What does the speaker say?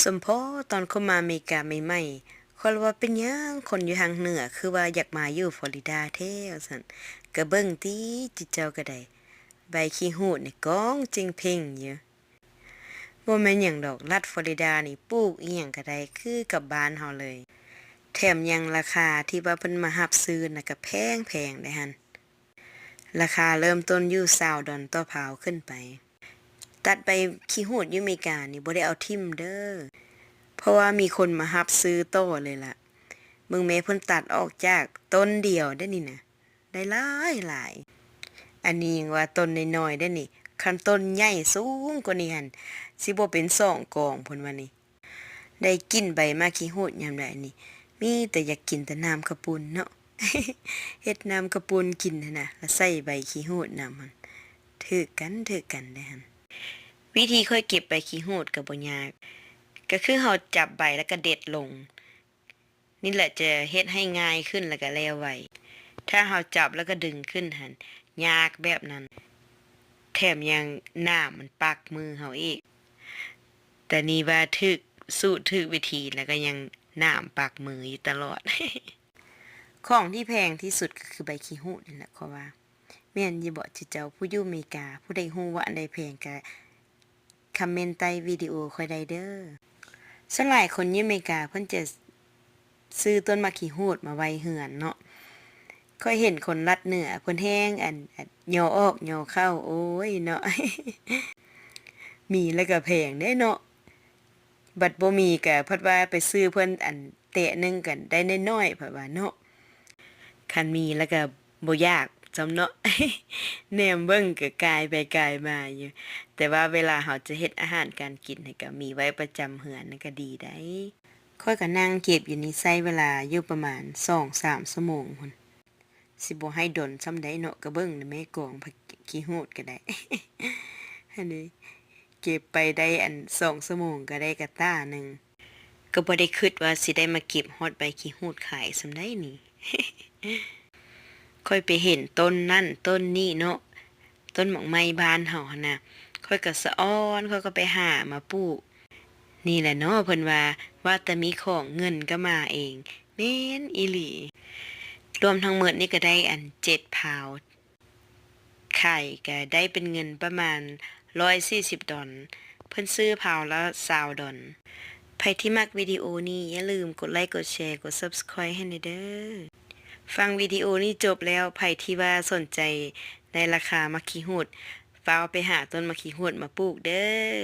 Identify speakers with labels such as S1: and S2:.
S1: สมพอตอนเข้ามาอเมริกาใหม่ๆข้อยว่าเป็นหยังคนอยู่ทางเหนือคือว่าอยากมาอยู่ฟลอริดาแท้ว่าซั่นก็เบิ่งติจิเจ้าก็ได้ใบขี้หูดนี่ก้องเจิงเพ่งอยู่บ่แม่นหยังดอกรัฐฟลอริดานี่ปลูกอิหยังก็ได้คือกับบ้านเฮาเลยแถมยังราคาที่ว่าเพิ่นมารับซื้อน่ะก็แพงเด้หั่นราคาเริ่มต้นอยู่$20ต่อพาวขึ้นไปตัดใบขี้หูดอยู่อเมริกานี่บ่ได้เอาทิ่มเด้อ เพราะว่ามีคนมารับซื้อโต้เลยล่ะมึงแม่เพิ่นตัดออกจากต้นเดียวได้นี่นะได้หลายอันนี้ยังว่าต้นน้อยๆได้นี่คันต้นใหญ่สูงกว่านี้หั่นสิบ่เป็น2กองเพิ่นว่านี่ได้กินใบมะขี้หูดยามใดนี่มีแต่อยากกินแต่น้ำกระปุนเนาะ เฮ็ดน้ำกระปุนกินหั่นน่ะแล้วใส่ใบขี้หูดนำหั่นถือกันได้หั่นวิธีค่อยเก็บใบขี้หูดก็บ่ยาก ก็คือเราจับใบแล้วก็เด็ดลงนี่แหละจะเฮ็ดให้ง่ายขึ้นแล้วก็แล้วไวถ้าเราจับแล้วก็ดึงขึ้นหั่นยากแบบนั้นแถมยังน้ำมันปักมือเราอีกแต่นี่ว่าถูกวิธีแล้วก็ยังน้ำปักมืออยู่ตลอด ของที่แพงที่สุดก็คือใบขี้หูดนี่แหละเขาว่าแม่นอยู่บ่จิเจ้าผู้อยู่อเมริกาผู้ใดฮู้ว่าอันใดแพงก็คอมเมนต์ใต้วิดีโอค่อยได้เด้อ ส่วนหลายคนอยู่อเมริกาเพิ่นจะซื้อต้นมะขี้หูดมาไว้เฮือนเนาะค่อยเห็นคนรัฐเหนือเพิ่นแฮงย่อออกย่อเข้าโอ้ยเนาะ มีแล้วก็แพงเด้เนาะบัดบ่มีก็เพิ่นว่าไปซื้อเพิ่นแตะหนึงกันได้น้อยๆเพิ่นว่าเนาะคันมีแล้วก็บ่ยากจำเนาะ แหนมเบิ่งก็กายไปกายมาอยู่แต่ว่าเวลาเราจะเฮ็ดอาหารการกินนี่ก็มีไว้ประจำเฮือนนั่นก็ดีได้ข้อยก็นั่งเก็บอยู่นี่ใช้เวลาอยู่ประมาณ2-3ชั่วโมงพุ่นสิบ่ให้ดนส่ำใดเนาะก็เบิ่งแม่กองผักขี้หูดก็ได้ อันนี้เก็บไปได้2ชั่วโมงก็ได้กะตาหนึ่งก็บ่ได้คิดว่าสิได้มาเก็บฮอดใบขี้หูดขายส่ำใดนี่ ค่อยไปเห็นต้นนั่นต้นนี้เนาะต้นหมอกไม้บ้านเฮาหั่นน่ะค่อยก็สะอ้อนค่อยก็ไปหามาปลูกนี่แหละเนาะเพิ่นว่าแต่มีของเงินก็มาเองแม่นอีหลีรวมทั้งหมดนี่ก็ได้7พาวด์ไข่ก็ได้เป็นเงินประมาณ$140เพิ่นซื้อพาวละ$20ไผที่มักวิดีโอนี้อย่าลืมกดไลค์กดแชร์กด Subscribe ให้หน่อยเด้อฟังวิดีโอนี้จบแล้วไผที่ว่าสนใจในราคามะขี้หูดฟ้าวไปหาต้นมะขี้หูดมาปลูกเด้อ